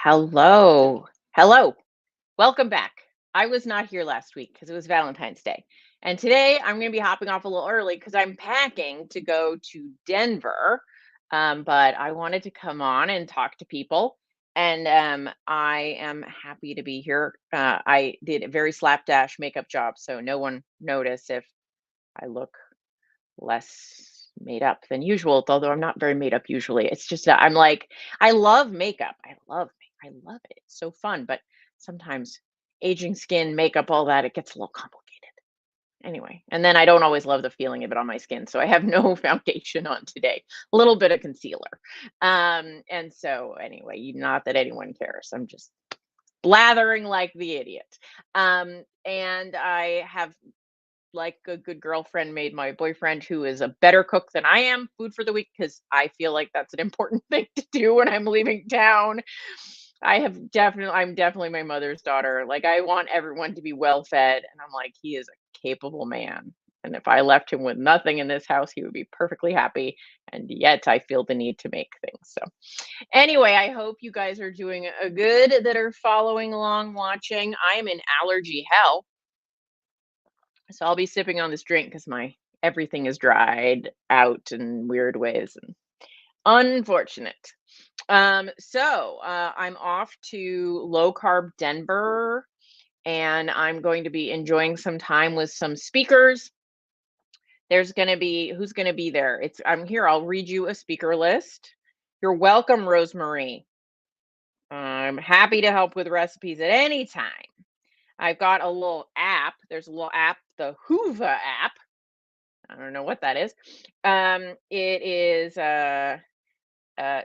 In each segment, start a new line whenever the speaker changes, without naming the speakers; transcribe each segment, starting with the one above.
Hello. Hello. Welcome back. I was not here last week because it was Valentine's Day. And today I'm going to be hopping off a little early because I'm packing to go to Denver. But I wanted to come on and talk to people. And I am happy to be here. I did a very slapdash makeup job, so no one noticed if I look less made up than usual, although I'm not very made up usually. It's just that I'm like, I love makeup. I love it. It's so fun, but sometimes aging skin, makeup, all that, it gets a little complicated. Anyway, and then I don't always love the feeling of it on my skin, so I have no foundation on today. A little bit of concealer. And so anyway, not that anyone cares. I'm just blathering like the idiot. And I have like a good girlfriend made my boyfriend, who is a better cook than I am, food for the week because I feel like that's an important thing to do when I'm leaving town. I'm definitely my mother's daughter. Like, I want everyone to be well fed, and I'm like, he is a capable man. And if I left him with nothing in this house, he would be perfectly happy. And yet I feel the need to make things. So anyway, I hope you guys are doing a good that are following along, watching. I am in allergy hell. So I'll be sipping on this drink because my everything is dried out in weird ways and unfortunate. So I'm off to low carb Denver, and I'm going to be enjoying some time with some speakers. There's going to be who's going to be there. I'm here. I'll read you a speaker list. You're welcome, Rosemary. I'm happy to help with recipes at any time. I've got a little app. There's a little app, the Hoover app. I don't know what that is. It is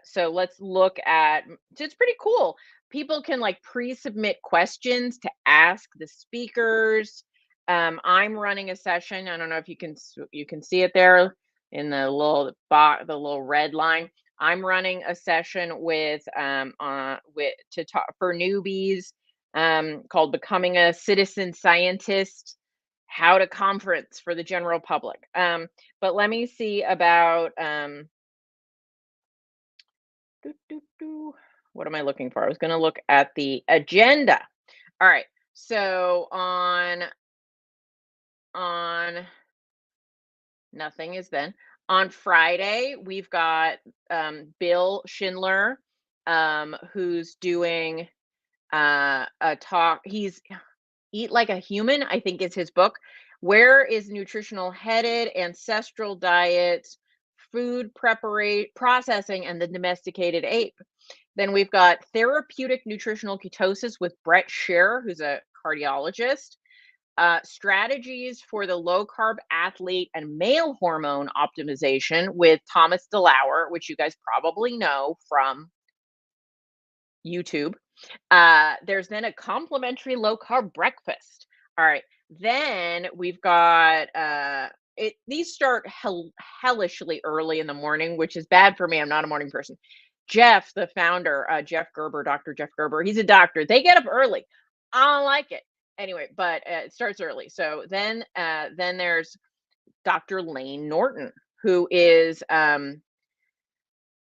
so let's look at, so it's pretty cool. People can like pre-submit questions to ask the speakers. I'm running a session. I don't know if you can see it there in the little box, the little red line. I'm running a session with to talk for newbies, called Becoming a Citizen Scientist, how to conference for the general public. But let me see about what am I looking for? I was going to look at the agenda. All right. So on nothing is then on Friday, we've got Bill Schindler, who's doing a talk. He's Eat Like a Human, I think is his book. Where is nutritional headed? Ancestral diets, food processing, and the domesticated ape. Then we've got therapeutic nutritional ketosis with Brett Scherer, who's a cardiologist. Strategies for the low carb athlete and male hormone optimization with Thomas DeLauer, which you guys probably know from YouTube. There's then a complimentary low carb breakfast. All right. Then we've got these start hellishly early in the morning, which is bad for me. I'm not a morning person. Jeff, the founder, Jeff Gerber, Dr. Jeff Gerber, he's a doctor. They get up early. I don't like it. Anyway, but it starts early. So then there's Dr. Lane Norton, who is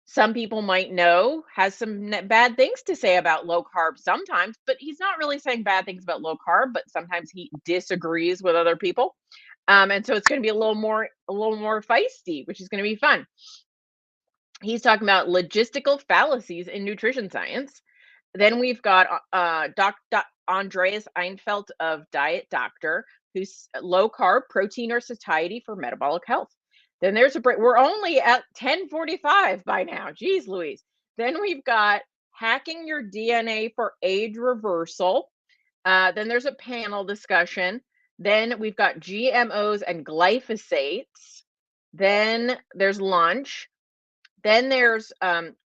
some people might know has some bad things to say about low carb sometimes, but he's not really saying bad things about low carb, but sometimes he disagrees with other people. And so it's going to be a little more feisty, which is going to be fun. He's talking about logistical fallacies in nutrition science. Then we've got Dr. Andreas Einfeld of Diet Doctor, who's low carb, protein, or satiety for metabolic health. Then there's a break. We're only at 10:45 by now. Geez, Louise. Then we've got hacking your DNA for age reversal. Then there's a panel discussion. Then we've got GMOs and glyphosates. Then there's lunch. Then there's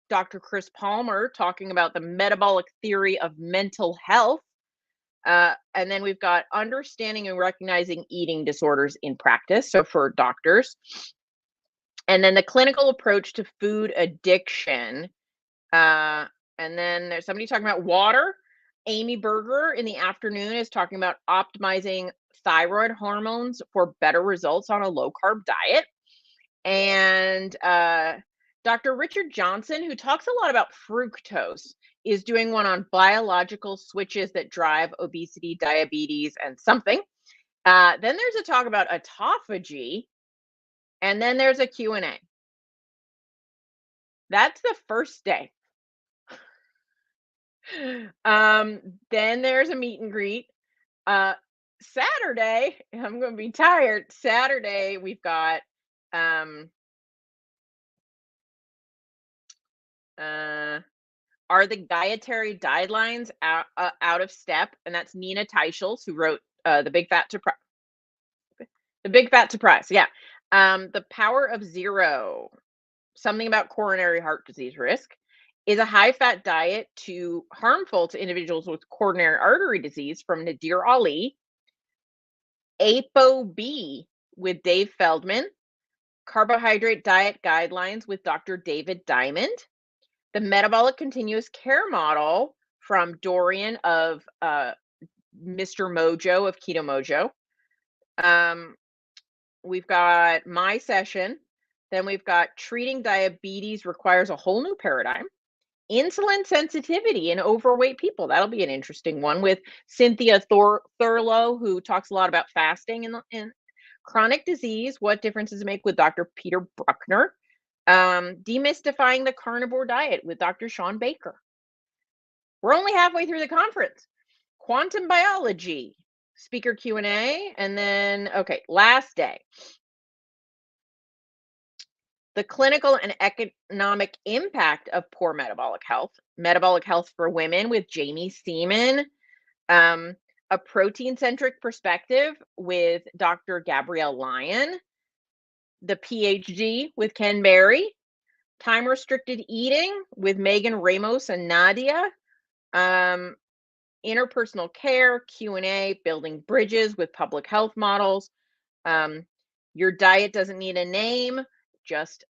Dr. Chris Palmer talking about the metabolic theory of mental health. And then we've got understanding and recognizing eating disorders in practice. So for doctors. And then the clinical approach to food addiction. And then there's somebody talking about water. Amy Berger in the afternoon is talking about optimizing thyroid hormones for better results on a low carb diet. And Dr. Richard Johnson, who talks a lot about fructose, is doing one on biological switches that drive obesity, diabetes, and something. Then there's a talk about autophagy, and then there's a Q&A. That's the first day. Then there's a meet and greet. Saturday, I'm going to be tired. Saturday, we've got are the dietary guidelines out of step? And that's Nina Teichels, who wrote the Big Fat Surprise. Yeah. The Power of Zero, something about coronary heart disease risk. Is a high-fat diet too harmful to individuals with coronary artery disease, from Nadir Ali. ApoB with Dave Feldman. Carbohydrate diet guidelines with Dr. David Diamond. The Metabolic Continuous Care Model from Dorian of Mr. Mojo of Keto Mojo. We've got my session. Then we've got Treating Diabetes Requires a Whole New Paradigm. Insulin sensitivity in overweight people. That'll be an interesting one with Cynthia Thurlow, who talks a lot about fasting and chronic disease. What difference does it make, with Dr. Peter Bruckner. Demystifying the Carnivore Diet with Dr. Sean Baker. We're only halfway through the conference. Quantum Biology, speaker Q&A, and then, okay, last day. The clinical and economic impact of poor metabolic health for women with Jamie Seaman, a protein-centric perspective with Dr. Gabrielle Lyon, the PhD with Ken Berry, time-restricted eating with Megan Ramos and Nadia, interpersonal care, Q&A, building bridges with public health models, your diet doesn't need a name, just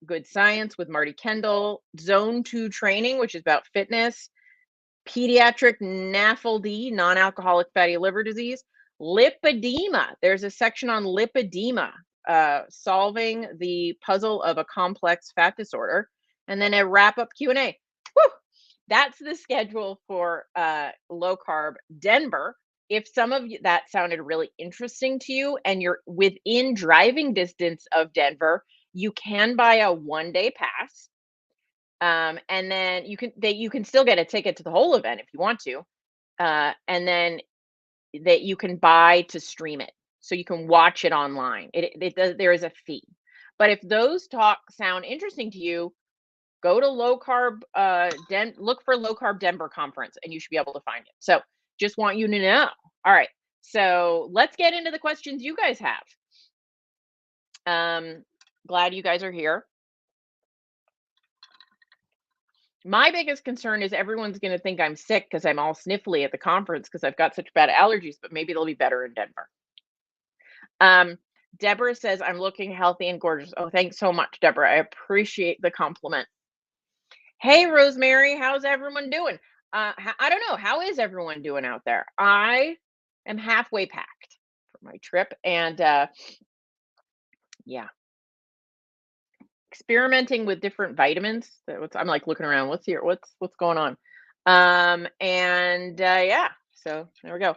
good science with Marty Kendall, Zone 2 training, which is about fitness, pediatric NAFLD, non-alcoholic fatty liver disease, lipedema. There's a section on lipedema, solving the puzzle of a complex fat disorder, and then a wrap-up Q&A. Woo! That's the schedule for Low Carb Denver. If some of you, that sounded really interesting to you and you're within driving distance of Denver, you can buy a one-day pass, and then you can still get a ticket to the whole event if you want to, and then that you can buy to stream it, so you can watch it online. There is a fee, but if those talks sound interesting to you, go to Low Carb look for Low Carb Denver conference, and you should be able to find it. So just want you to know. All right, so let's get into the questions you guys have. Glad you guys are here. My biggest concern is everyone's going to think I'm sick because I'm all sniffly at the conference because I've got such bad allergies, but maybe they'll be better in Denver. Deborah says, I'm looking healthy and gorgeous. Oh, thanks so much, Deborah. I appreciate the compliment. Hey, Rosemary, how's everyone doing? I don't know. How is everyone doing out there? I am halfway packed for my trip, and yeah, experimenting with different vitamins. I'm like looking around. What's going on? Yeah, so there we go.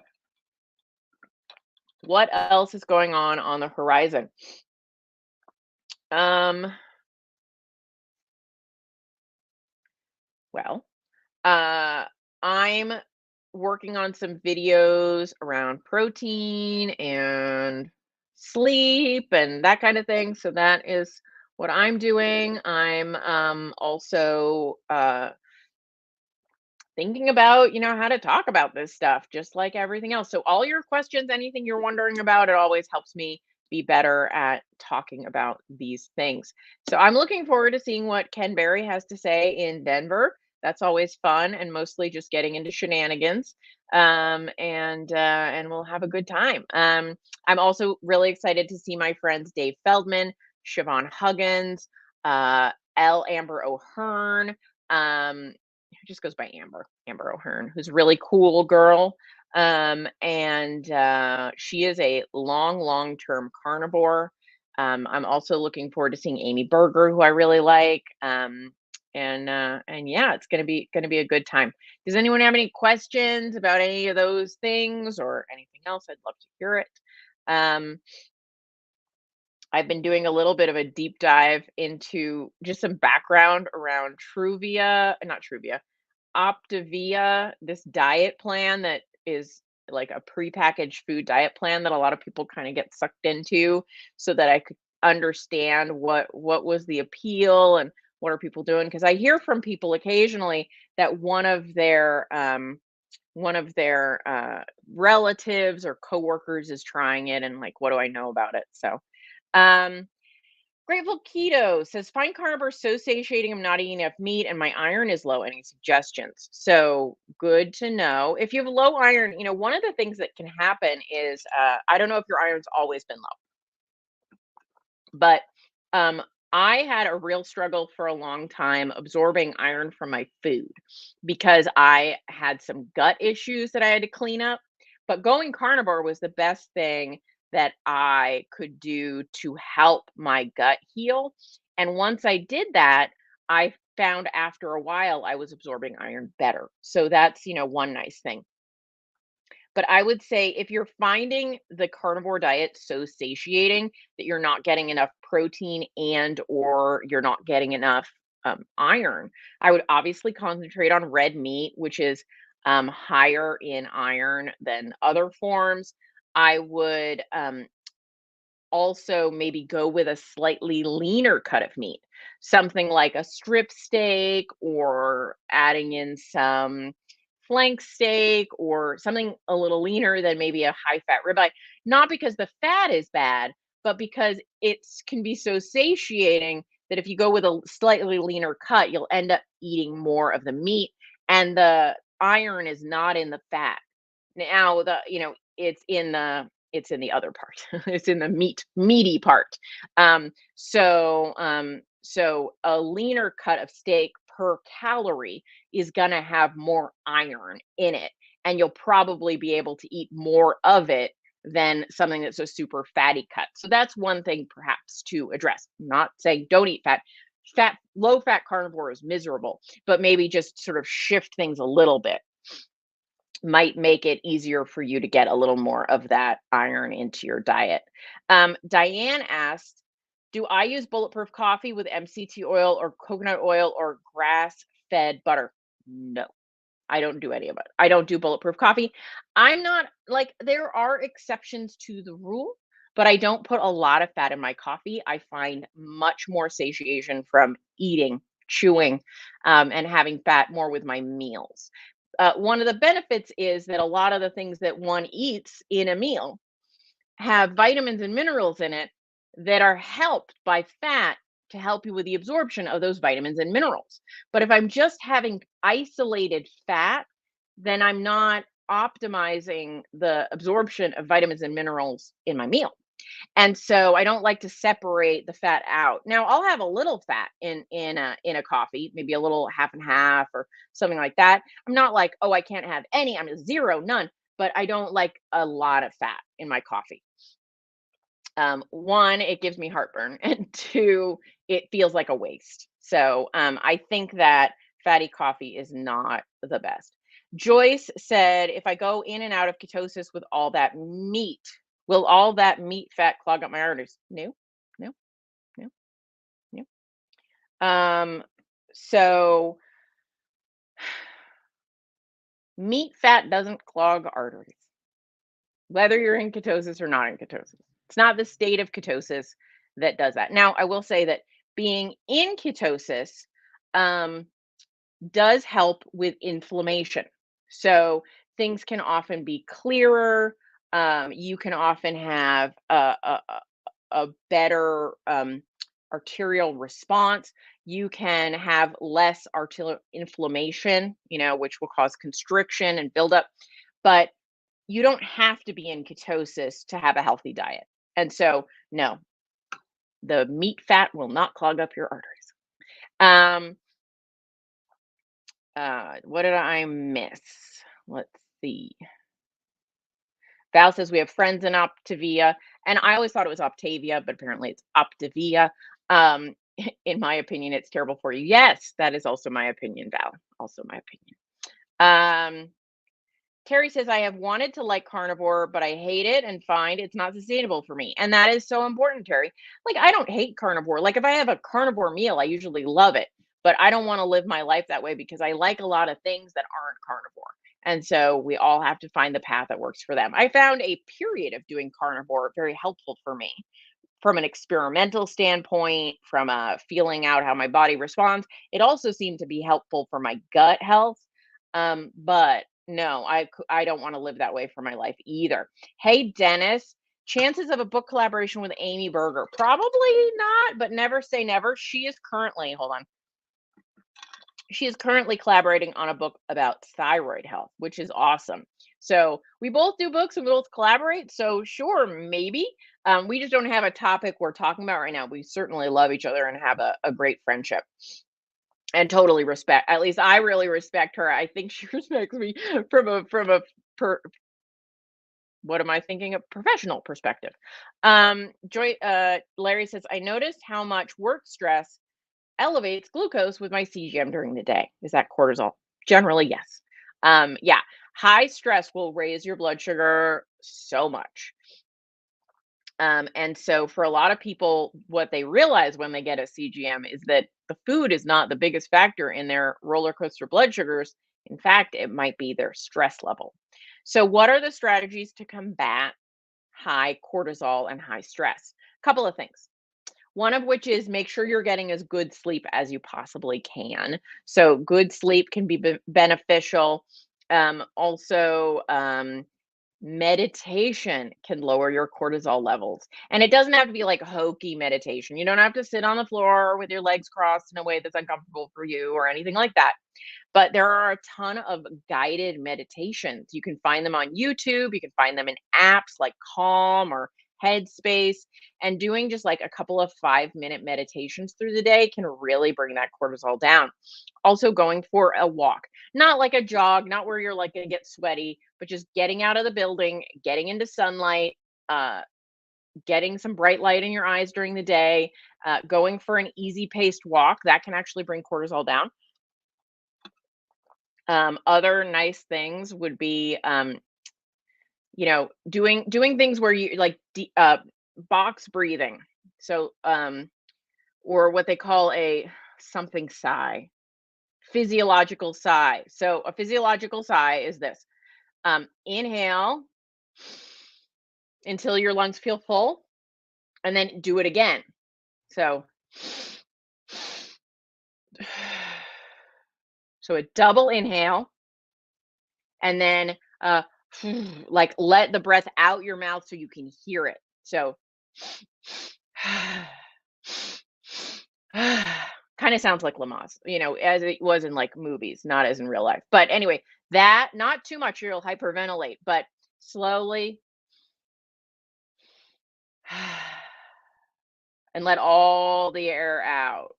What else is going on the horizon? Well, I'm working on some videos around protein and sleep and that kind of thing. So that is what I'm doing. I'm also thinking about, how to talk about this stuff, just like everything else. So all your questions, anything you're wondering about, it always helps me be better at talking about these things. So I'm looking forward to seeing what Ken Berry has to say in Denver. That's always fun, and mostly just getting into shenanigans. And we'll have a good time. I'm also really excited to see my friends Dave Feldman, Siobhan Huggins, Amber O'Hearn, who just goes by Amber O'Hearn, who's a really cool girl. And she is a long-term carnivore. I'm also looking forward to seeing Amy Berger, who I really like. And yeah, it's gonna be a good time. Does anyone have any questions about any of those things or anything else? I'd love to hear it. Um, I've been doing a little bit of a deep dive into just some background around not Truvia, Optavia, this diet plan that is like a prepackaged food diet plan that a lot of people kind of get sucked into so that I could understand what was the appeal and what are people doing, because I hear from people occasionally that one of their relatives or coworkers is trying it, and like, what do I know about it? So um Grateful Keto says, find carnivore so satiating. I'm not eating enough meat and my iron is low. Any suggestions? So good to know. If you have low iron, one of the things that can happen is I don't know if your iron's always been low, but um, I had a real struggle for a long time absorbing iron from my food because I had some gut issues that I had to clean up. But going carnivore was the best thing that I could do to help my gut heal. And once I did that, I found after a while I was absorbing iron better. So that's, one nice thing. But I would say if you're finding the carnivore diet so satiating that you're not getting enough protein and or you're not getting enough iron, I would obviously concentrate on red meat, which is higher in iron than other forms. I would also maybe go with a slightly leaner cut of meat, something like a strip steak or adding in some flank steak or something a little leaner than maybe a high fat ribeye. Not because the fat is bad, but because it can be so satiating that if you go with a slightly leaner cut, you'll end up eating more of the meat and the iron is not in the fat. Now it's in the other part. It's in the meaty part. So a leaner cut of steak per calorie is gonna have more iron in it, and you'll probably be able to eat more of it than something that's a super fatty cut. So that's one thing perhaps to address. I'm not saying don't eat fat. Low fat carnivore is miserable, but maybe just sort of shift things a little bit might make it easier for you to get a little more of that iron into your diet. Diane asked, do I use bulletproof coffee with MCT oil or coconut oil or grass fed butter? No, I don't do any of it. I don't do bulletproof coffee. I'm not like, there are exceptions to the rule, but I don't put a lot of fat in my coffee. I find much more satiation from eating, chewing, and having fat more with my meals. One of the benefits is that a lot of the things that one eats in a meal have vitamins and minerals in it that are helped by fat to help you with the absorption of those vitamins and minerals. But if I'm just having isolated fat, then I'm not optimizing the absorption of vitamins and minerals in my meal. And so I don't like to separate the fat out. Now I'll have a little fat in a coffee, maybe a little half and half or something like that. I'm not like, oh, I can't have any. I'm a zero, none. But I don't like a lot of fat in my coffee. One, it gives me heartburn, and two, it feels like a waste. So I think that fatty coffee is not the best. Joyce said, if I go in and out of ketosis with all that meat, will all that meat fat clog up my arteries? No, no, no, no. So meat fat doesn't clog arteries, whether you're in ketosis or not in ketosis. It's not the state of ketosis that does that. Now, I will say that being in ketosis um, does help with inflammation. So things can often be clearer. You can often have a better arterial response. You can have less arterial inflammation, which will cause constriction and buildup. But you don't have to be in ketosis to have a healthy diet. And so, no, the meat fat will not clog up your arteries. Um, what did I miss? Let's see. Val says we have friends in Optavia, and I always thought it was Optavia, but apparently it's Optavia. Um, in my opinion, it's terrible for you. Yes, that is also my opinion, Val. Also my opinion. Um, Terry says, I have wanted to like carnivore, but I hate it and find it's not sustainable for me. And that is so important, Terry. Like, I don't hate carnivore. Like, if I have a carnivore meal, I usually love it, but I don't want to live my life that way because I like a lot of things that aren't carnivore. And so we all have to find the path that works for them. I found a period of doing carnivore very helpful for me from an experimental standpoint, from feeling out how my body responds. It also seemed to be helpful for my gut health. But no, I don't want to live that way for my life either. Hey, Dennis, chances of a book collaboration with Amy Berger? Probably not, but never say never. Hold on. She is currently collaborating on a book about thyroid health, which is awesome. So we both do books and we both collaborate. So sure, maybe. We just don't have a topic we're talking about right now. We certainly love each other and have a great friendship and totally respect. At least I really respect her. I think she respects me from a per, what am I thinking? A professional perspective. Larry says, I noticed how much work stress elevates glucose with my CGM during the day. Is that cortisol? Generally, yes. Yeah, high stress will raise your blood sugar so much. And so for a lot of people, what they realize when they get a CGM is that the food is not the biggest factor in their roller coaster blood sugars. In fact, it might be their stress level. So, what are the strategies to combat high cortisol and high stress? A couple of things. One of which is make sure you're getting as good sleep as you possibly can. So, good sleep can be beneficial. Also, meditation can lower your cortisol levels. And it doesn't have to be like hokey meditation. You don't have to sit on the floor with your legs crossed in a way that's uncomfortable for you or anything like that. But there are a ton of guided meditations. You can find them on YouTube. You can find them in apps like Calm or Headspace. And doing just like a couple of 5-minute meditations through the day can really bring that cortisol down. Also, going for a walk, not like a jog, not where you're like going to get sweaty, but just getting out of the building, getting into sunlight, uh, getting some bright light in your eyes during the day, going for an easy paced walk that can actually bring cortisol down. Other nice things would be, doing things where you like box breathing. So, or what they call a something sigh, physiological sigh. So, a physiological sigh is this: inhale until your lungs feel full, and then do it again. So, so a double inhale, and then like let the breath out your mouth so you can hear it. So kind of sounds like Lamaze, as it was in like movies, not as in real life. But anyway, that not too much, you'll hyperventilate, but slowly and let all the air out.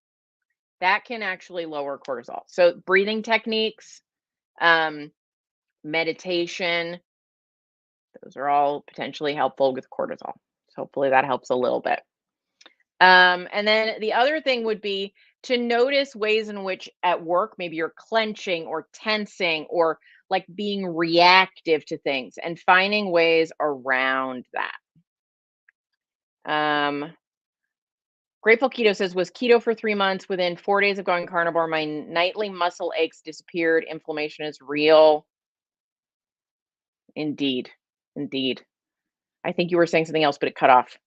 That can actually lower cortisol. So breathing techniques, um, meditation, those are all potentially helpful with cortisol. So hopefully that helps a little bit. And then the other thing would be to notice ways in which at work, maybe you're clenching or tensing or like being reactive to things and finding ways around that. Grateful Keto says, was keto for 3 months. Within 4 days of going carnivore, my nightly muscle aches disappeared. Inflammation is real. Indeed. Indeed. I think you were saying something else, but it cut off.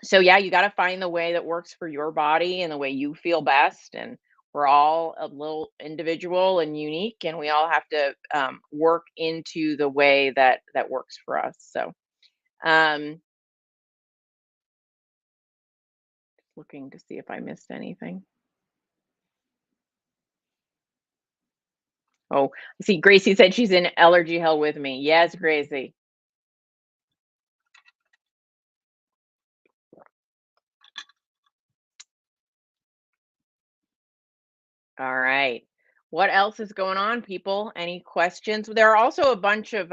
So yeah, you got to find the way that works for your body and the way you feel best. And we're all a little individual and unique, and we all have to work into the way that works for us. So, um, looking to see if I missed anything. Oh, I see. Gracie said she's in allergy hell with me. Yes, Gracie. All right. What else is going on, people? Any questions? There are also a bunch of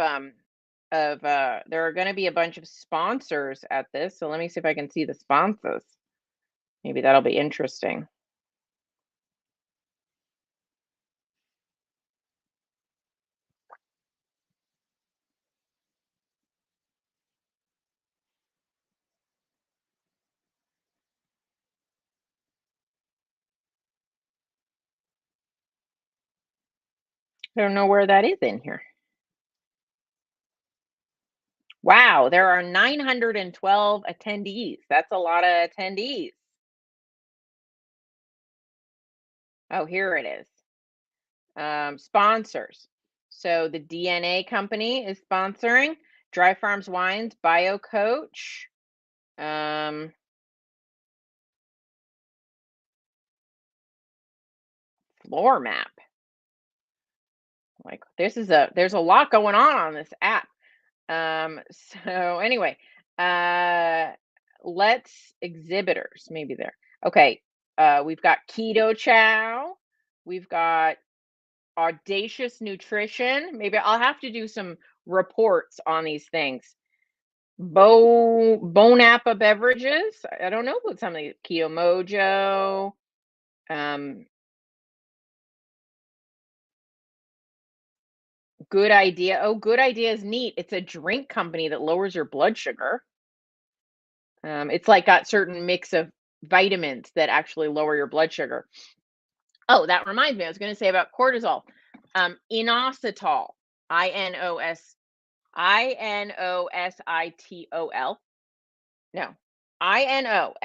there are going to be a bunch of sponsors at this. So let me see if I can see the sponsors. Maybe that'll be interesting. I don't know where that is in here. Wow, there are 912 attendees. That's a lot of attendees. Oh, here it is. Sponsors. So the DNA company is sponsoring. Dry Farms Wines, Bio Coach. Floor map. Like there's a lot going on this app. So anyway, uh, let's exhibitors, maybe there. Okay, we've got Keto Chow. We've got Audacious Nutrition. Maybe I'll have to do some reports on these things. Bone Appa Beverages. I don't know what some of these Keto Mojo. Good idea. Oh, good idea is neat. It's a drink company that lowers your blood sugar. It's like got certain mix of vitamins that actually lower your blood sugar. Oh, that reminds me. I was going to say about cortisol. Inositol. Inositol. No, inositol.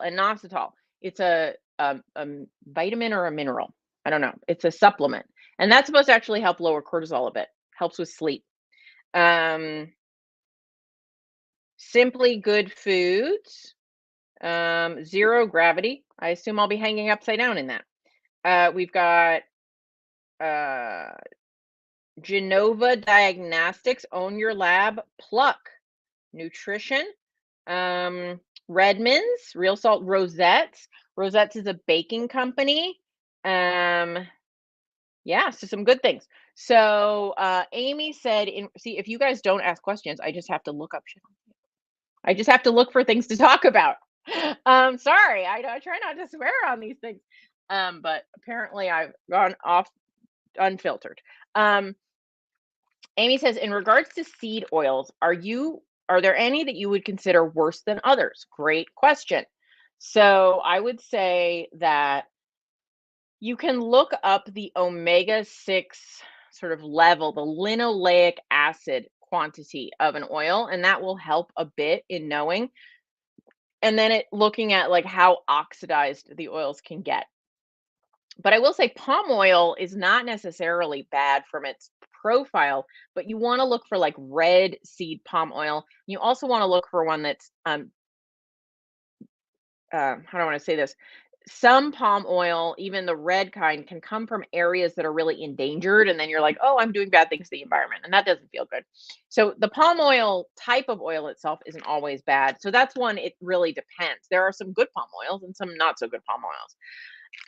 Inositol. It's a vitamin or a mineral. I don't know. It's a supplement, and that's supposed to actually help lower cortisol a bit. Helps with sleep. Um, Simply Good Foods. Zero Gravity. I assume I'll be hanging upside down in that. We've got uh, Genova Diagnostics, Own Your Lab, Pluck Nutrition, Redmond's, Real Salt Rosettes. Rosettes is a baking company. Yeah, so some good things. So Amy said, see, if you guys don't ask questions, I just have to look up shit. I just have to look for things to talk about. Sorry, I try not to swear on these things. But apparently I've gone off unfiltered. Amy says, in regards to seed oils, are there any that you would consider worse than others? Great question. So I would say that you can look up the omega-6 sort of level, the linoleic acid quantity of an oil, and that will help a bit in knowing. And then looking at like how oxidized the oils can get. But I will say palm oil is not necessarily bad from its profile, but you want to look for like red seed palm oil. You also want to look for one that's how do I want to say this? Some palm oil, even the red kind, can come from areas that are really endangered, and then you're like, oh, I'm doing bad things to the environment, and that doesn't feel good. So the palm oil type of oil itself isn't always bad. So that's one, it really depends. There are some good palm oils and some not so good palm oils.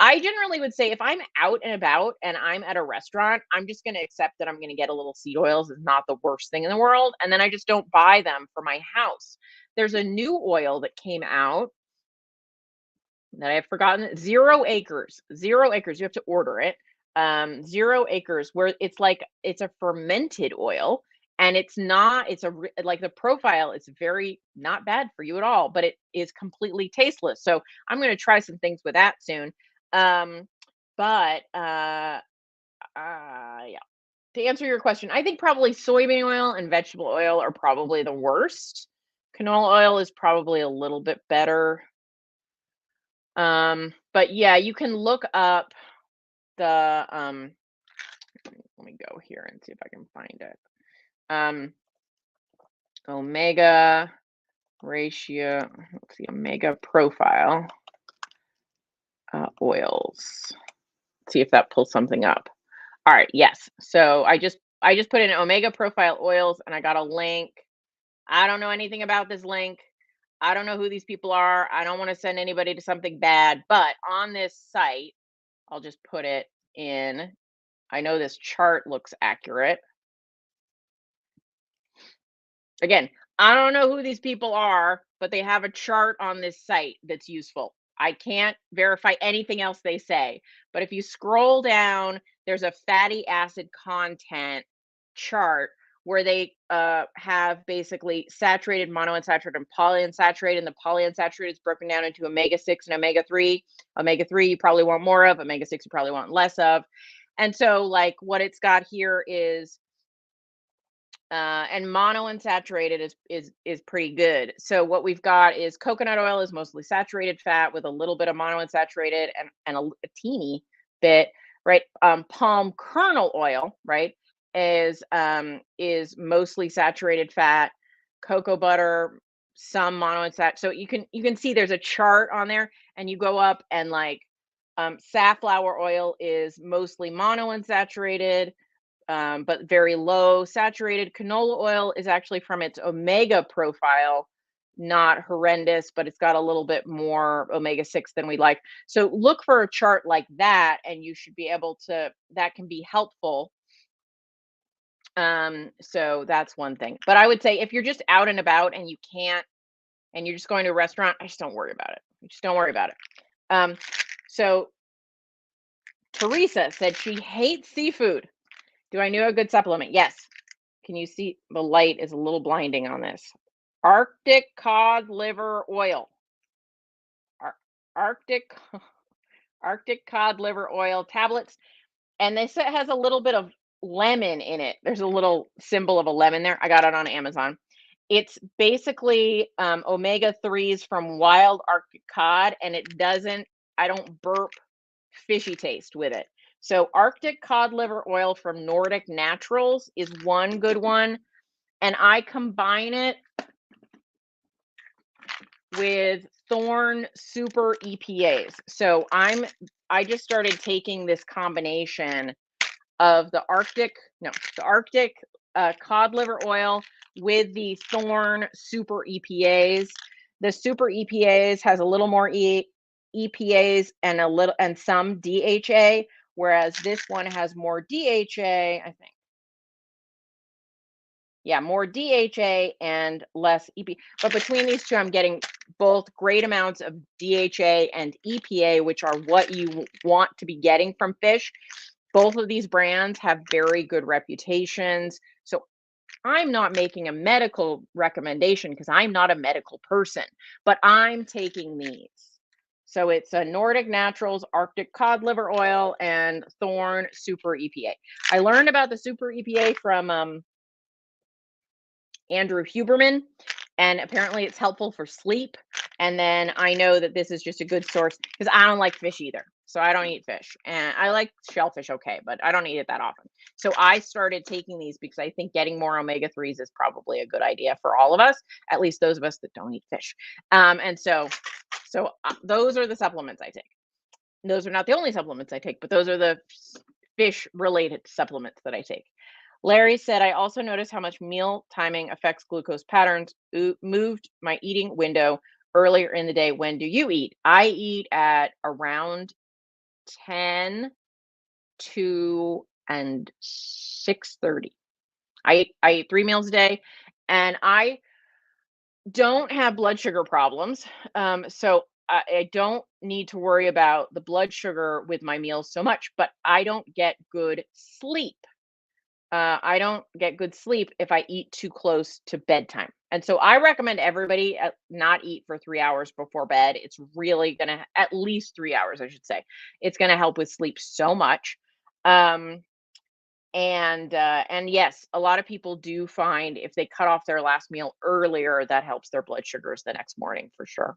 I generally would say if I'm out and about and I'm at a restaurant, I'm just going to accept that I'm going to get a little seed oils is not the worst thing in the world. And then I just don't buy them for my house. There's a new oil that came out that I have forgotten. 0 acres. 0 acres. You have to order it. 0 acres, where it's a fermented oil, and it's not. Like the profile is very not bad for you at all, but it is completely tasteless. So I'm going to try some things with that soon. Um, but yeah. To answer your question, I think probably soybean oil and vegetable oil are probably the worst. Canola oil is probably a little bit better. But yeah, you can look up the let me go here and see if I can find it. Omega ratio, let's see, omega profile oils. See if that pulls something up. All right, yes. So I just put in omega profile oils and I got a link. I don't know anything about this link. I don't know who these people are. I don't want to send anybody to something bad, but on this site, I'll just put it in. I know this chart looks accurate. Again, I don't know who these people are, but they have a chart on this site that's useful. I can't verify anything else they say, but if you scroll down, there's a fatty acid content chart where they have basically saturated, monounsaturated, and polyunsaturated. And the polyunsaturated is broken down into omega 6 and omega 3. Omega 3, you probably want more of, omega 6, you probably want less of. And so, like, what it's got here is and monounsaturated is pretty good. So what we've got is coconut oil is mostly saturated fat with a little bit of monounsaturated and a teeny bit, right? Palm kernel oil, right, is mostly saturated fat. Cocoa butter, some monounsaturated. So you can see there's a chart on there, and you go up and like safflower oil is mostly monounsaturated, but very low saturated. Canola oil is actually from its omega profile, not horrendous, but it's got a little bit more omega 6 than we like. So look for a chart like that, and you should be able to, that can be helpful. So that's one thing. But I would say if you're just out and about and you can't, and you're just going to a restaurant, I just don't worry about it. Just don't worry about it. So Teresa said she hates seafood. Do I know a good supplement? Yes. Can you see the light is a little blinding on this? Arctic cod liver oil. Arctic Arctic cod liver oil tablets. And this has a little bit of lemon in it. There's a little symbol of a lemon there. I got it on Amazon. It's basically omega 3s from wild Arctic cod, and I don't burp fishy taste with it. So Arctic cod liver oil from Nordic Naturals is one good one. And I combine it with Thorne Super EPAs. So I just started taking this combination of the Arctic cod liver oil with the Thorne Super EPAs. The Super EPAs has a little more EPAs and some DHA, whereas this one has more DHA, I think. Yeah, more DHA and less EPA. But between these two, I'm getting both great amounts of DHA and EPA, which are what you want to be getting from fish. Both of these brands have very good reputations. So I'm not making a medical recommendation because I'm not a medical person, but I'm taking these. So it's a Nordic Naturals Arctic cod liver oil and Thorne Super EPA. I learned about the Super EPA from Andrew Huberman, and apparently it's helpful for sleep. And then I know that this is just a good source because I don't like fish either. So I don't eat fish, and I like shellfish, okay, but I don't eat it that often. So I started taking these because I think getting more omega 3s is probably a good idea for all of us, at least those of us that don't eat fish. And so those are the supplements I take. Those are not the only supplements I take, but those are the fish related supplements that I take. Larry said, I also noticed how much meal timing affects glucose patterns. Moved my eating window earlier in the day. When do you eat? I eat at around 10 to and 6:30. I eat 3 meals a day, and I don't have blood sugar problems. So I don't need to worry about the blood sugar with my meals so much, but I don't get good sleep. I don't get good sleep if I eat too close to bedtime. And so I recommend everybody not eat for 3 hours before bed. It's really going to, at least 3 hours, I should say. It's going to help with sleep so much. And yes, a lot of people do find if they cut off their last meal earlier, that helps their blood sugars the next morning for sure.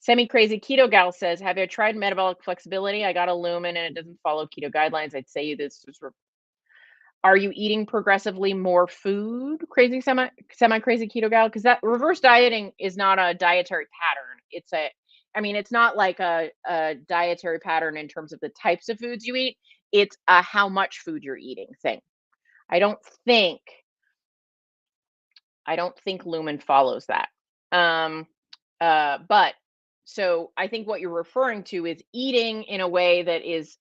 Semi crazy keto gal says, have you tried metabolic flexibility? I got a lumen and it doesn't follow keto guidelines. I'd say this is, are you eating progressively more food? Crazy semi crazy keto gal, because that reverse dieting is not a dietary pattern. It's not like a dietary pattern in terms of the types of foods you eat. It's a how much food you're eating thing. I don't think lumen follows that. But so I think what you're referring to is eating in a way that is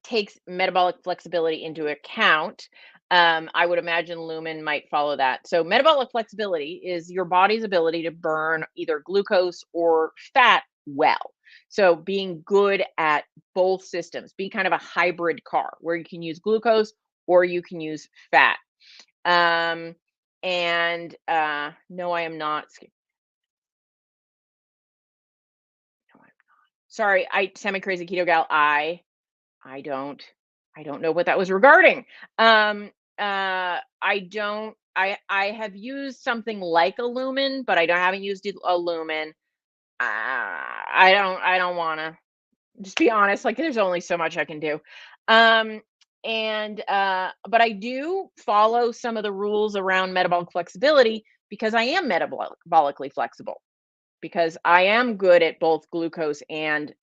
takes metabolic flexibility into account. I would imagine Lumen might follow that. So metabolic flexibility is your body's ability to burn either glucose or fat well. So being good at both systems, being kind of a hybrid car where you can use glucose or you can use fat. Um, and no, I am not. Sorry, I semi crazy keto gal. I don't I don't know what that was regarding. I don't I have used something like a lumen, but haven't used a lumen. I don't want to just be honest, like there's only so much I can do. Um and but I do follow some of the rules around metabolic flexibility because I am metabolically flexible because I am good at both glucose and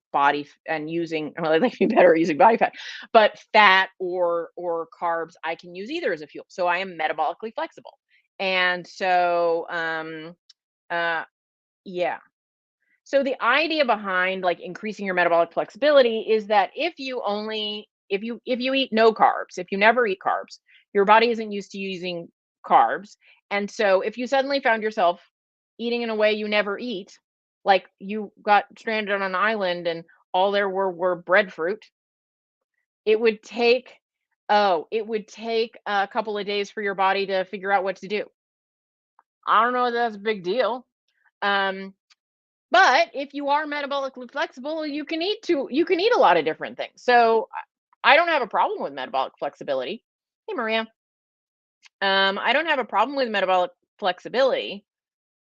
and using well, I like to be better at using body fat, but fat or carbs, I can use either as a fuel. So I am metabolically flexible. And so uh yeah. So the idea behind like increasing your metabolic flexibility is that if you eat no carbs, if you never eat carbs, your body isn't used to using carbs. And so if you suddenly found yourself eating in a way you never eat, like you got stranded on an island and all there were breadfruit, it would take it would take a couple of days for your body to figure out what to do. I don't know if that's a big deal. Um, But if you are metabolically flexible, you can eat a lot of different things. So I don't have a problem with metabolic flexibility. Hey Maria. I don't have a problem with metabolic flexibility.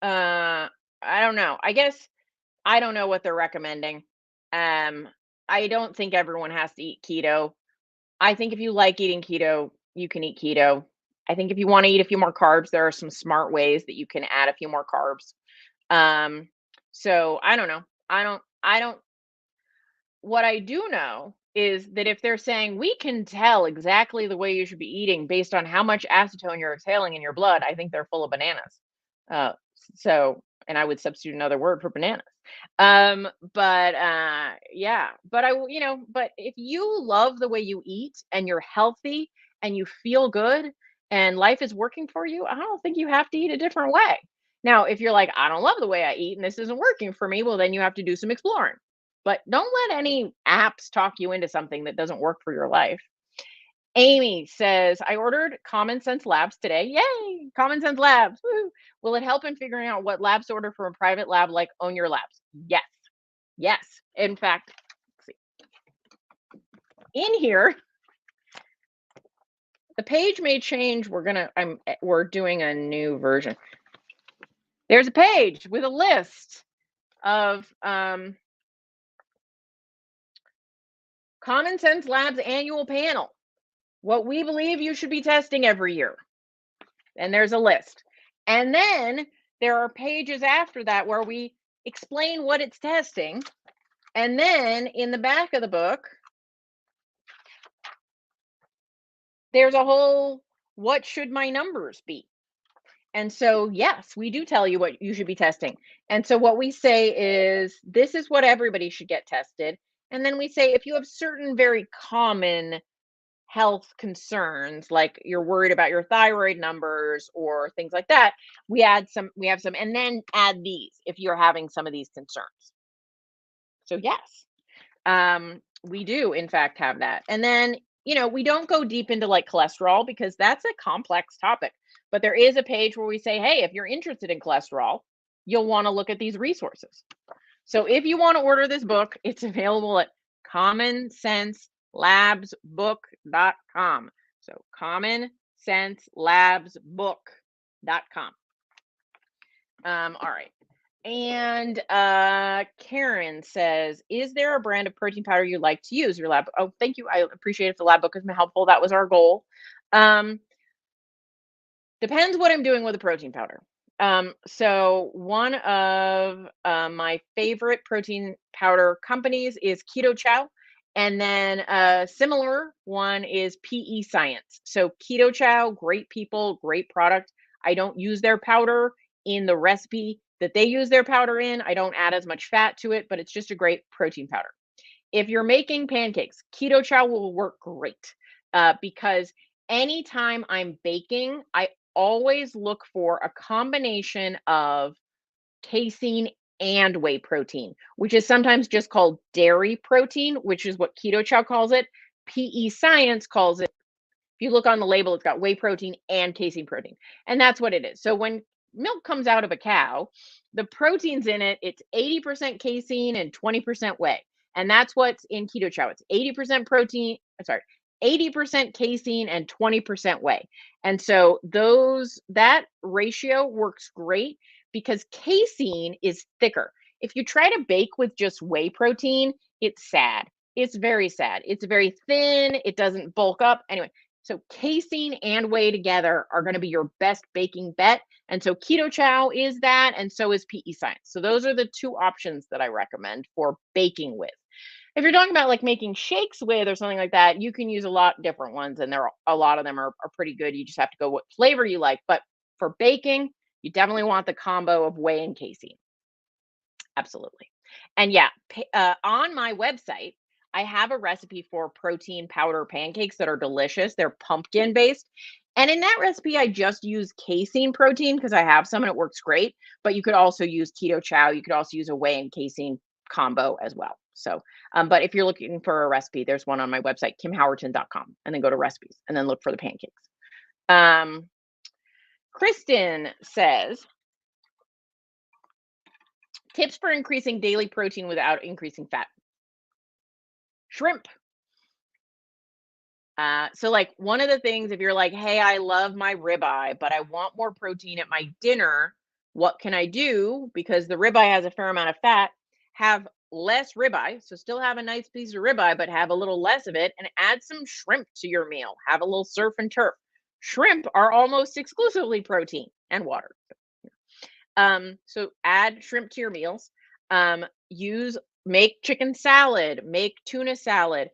Uh I don't know. I guess I don't know what they're recommending. Um I don't think everyone has to eat keto. I think if you like eating keto, you can eat keto. I think if you want to eat a few more carbs, there are some smart ways that you can add a few more carbs. Um, so I don't know. I don't what I do know is that if they're saying we can tell exactly the way you should be eating based on how much acetone you're exhaling in your blood, I think they're full of bananas. So and I would substitute another word for bananas. But yeah, but but if you love the way you eat and you're healthy and you feel good and life is working for you, I don't think you have to eat a different way. Now, if you're like, I don't love the way I eat and this isn't working for me, well, then you have to do some exploring. But don't let any apps talk you into something that doesn't work for your life. Amy says, I ordered Common Sense Labs today. Yay, Common Sense Labs. Woo. Will it help in figuring out what labs to order from a private lab like Own Your Labs? Yes. Yes. In fact, let's see. In here, the page may change. We're doing a new version. There's a page with a list of Common Sense Labs annual panel. What we believe you should be testing every year. And there's a list. And then there are pages after that where we explain what it's testing. And then in the back of the book, there's a whole what should my numbers be? And so, yes, we do tell you what you should be testing. And so, what we say is this is what everybody should get tested. And then we say if you have certain very common health concerns, like you're worried about your thyroid numbers or things like that, we have some, and then add these if you're having some of these concerns. So, yes, we do, in fact, have that. And then, we don't go deep into like cholesterol because that's a complex topic. But there is a page where we say, hey, if you're interested in cholesterol, you'll want to look at these resources. So if you want to order this book, it's available at commonsenstelabsbook.com. So commonsenstelabsbook.com. All right. And Karen says, is there a brand of protein powder you like to use your lab? Oh, thank you. I appreciate if the lab book has been helpful. That was our goal. Depends what I'm doing with a protein powder. So one of my favorite protein powder companies is Keto Chow. And then a similar one is PE Science. So Keto Chow, great people, great product. I don't use their powder in the recipe that they use their powder in. I don't add as much fat to it, but it's just a great protein powder. If you're making pancakes, Keto Chow will work great because anytime I'm baking, I always look for a combination of casein and whey protein, which is sometimes just called dairy protein, which is what Keto Chow calls it. PE Science calls it, if you look on the label, it's got whey protein and casein protein. And that's what it is. So when milk comes out of a cow, the proteins in it, it's 80% casein and 20% whey. And that's what's in Keto Chow. It's 80% protein, sorry, 80% casein and 20% whey. And so that ratio works great because casein is thicker. If you try to bake with just whey protein, it's sad. It's very sad. It's very thin. It doesn't bulk up. Anyway, so casein and whey together are going to be your best baking bet. And so Keto Chow is that, and so is PE Science. So those are the two options that I recommend for baking with. If you're talking about like making shakes with or something like that, you can use a lot different ones, and a lot of them are pretty good. You just have to go what flavor you like. But for baking, you definitely want the combo of whey and casein. Absolutely. And yeah, on my website, I have a recipe for protein powder pancakes that are delicious. They're pumpkin based. And in that recipe, I just use casein protein because I have some and it works great. But you could also use Keto Chow. You could also use a whey and casein combo as well. So, but if you're looking for a recipe, there's one on my website, kimhowerton.com, and then go to recipes and then look for the pancakes. Kristen says, tips for increasing daily protein without increasing fat. Shrimp. So like one of the things, if you're like, hey, I love my ribeye, but I want more protein at my dinner, what can I do? Because the ribeye has a fair amount of fat, have less ribeye. So still have a nice piece of ribeye, but have a little less of it and add some shrimp to your meal. Have a little surf and turf. Shrimp are almost exclusively protein and water. So add shrimp to your meals. Make chicken salad, make tuna salad.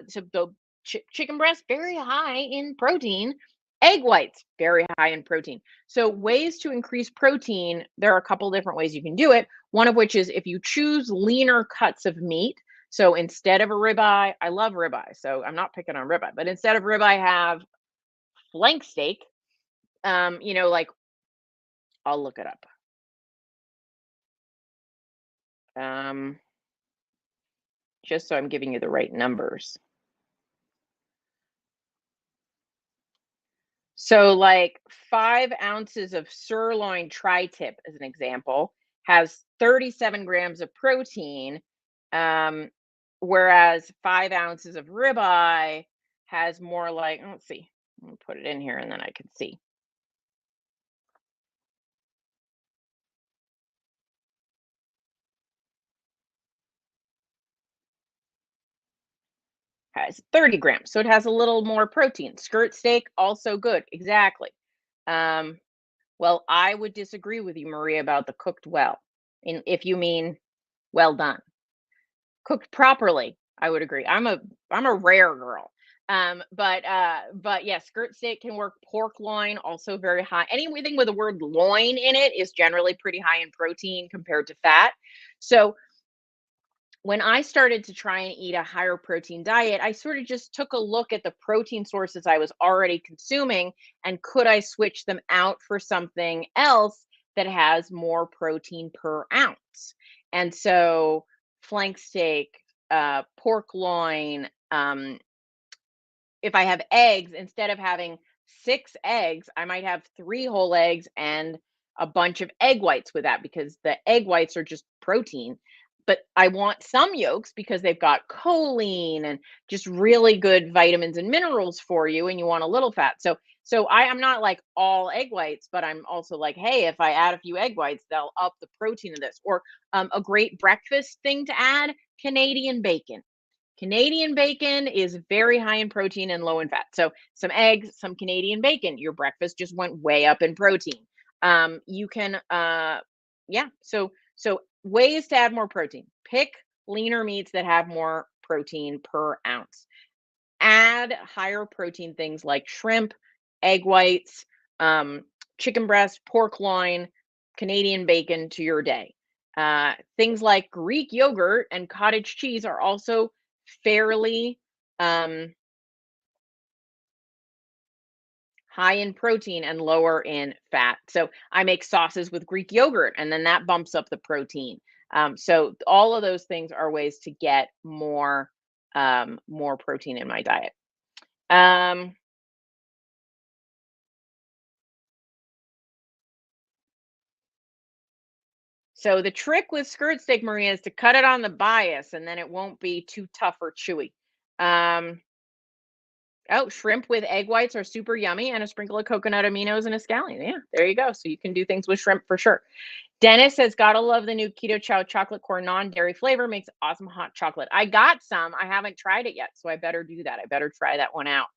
So the chicken breast very high in protein. Egg whites very high in protein. So ways to increase protein, there are a couple different ways you can do it. One of which is if you choose leaner cuts of meat. So instead of a ribeye, I love ribeye, so I'm not picking on ribeye, but instead of ribeye, have flank steak. Like I'll look it up. Just so I'm giving you the right numbers. So, like 5 ounces of sirloin tri-tip, as an example, has 37 grams of protein, whereas 5 ounces of ribeye has more like, let's see, let me put it in here and then I can see. Has 30 grams. So it has a little more protein. Skirt steak, also good. Exactly. Well, I would disagree with you, Maria, about the cooked well. If you mean well done. Cooked properly, I would agree. I'm a rare girl. But yeah, skirt steak can work. Pork loin also very high. Anything with the word loin in it is generally pretty high in protein compared to fat. So when I started to try and eat a higher protein diet, I sort of just took a look at the protein sources I was already consuming and could I switch them out for something else that has more protein per ounce. And so flank steak, pork loin, if I have eggs, instead of having 6 eggs, I might have 3 whole eggs and a bunch of egg whites with that because the egg whites are just protein. But I want some yolks because they've got choline and just really good vitamins and minerals for you, and you want a little fat. So I am not like all egg whites, but I'm also like, hey, if I add a few egg whites, they'll up the protein of this. Or a great breakfast thing to add: Canadian bacon. Canadian bacon is very high in protein and low in fat. So some eggs, some Canadian bacon, your breakfast just went way up in protein. You can, yeah. So ways to add more protein: pick leaner meats that have more protein per ounce. Add higher protein things like shrimp, egg whites, um, chicken breast, pork loin, Canadian bacon to your day. Things like Greek yogurt and cottage cheese are also fairly um, high in protein and lower in fat. So I make sauces with Greek yogurt, and then that bumps up the protein. So all of those things are ways to get more protein in my diet. Um, so the trick with skirt steak, Maria, is to cut it on the bias, and then it won't be too tough or chewy. Um, oh, shrimp with egg whites are super yummy, and a sprinkle of coconut aminos and a scallion. Yeah, there you go. So you can do things with shrimp for sure. Dennis says, gotta love the new Keto Chow chocolate core non-dairy flavor. Makes awesome hot chocolate. I got some. I haven't tried it yet, so I better do that. I better try that one out.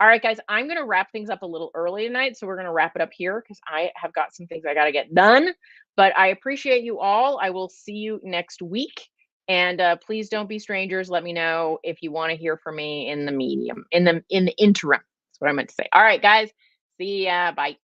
All right, guys, I'm going to wrap things up a little early tonight. So we're going to wrap it up here because I have got some things I got to get done. But I appreciate you all. I will see you next week. And please don't be strangers. Let me know if you want to hear from me in the interim. That's what I meant to say. All right, guys. See ya. Bye.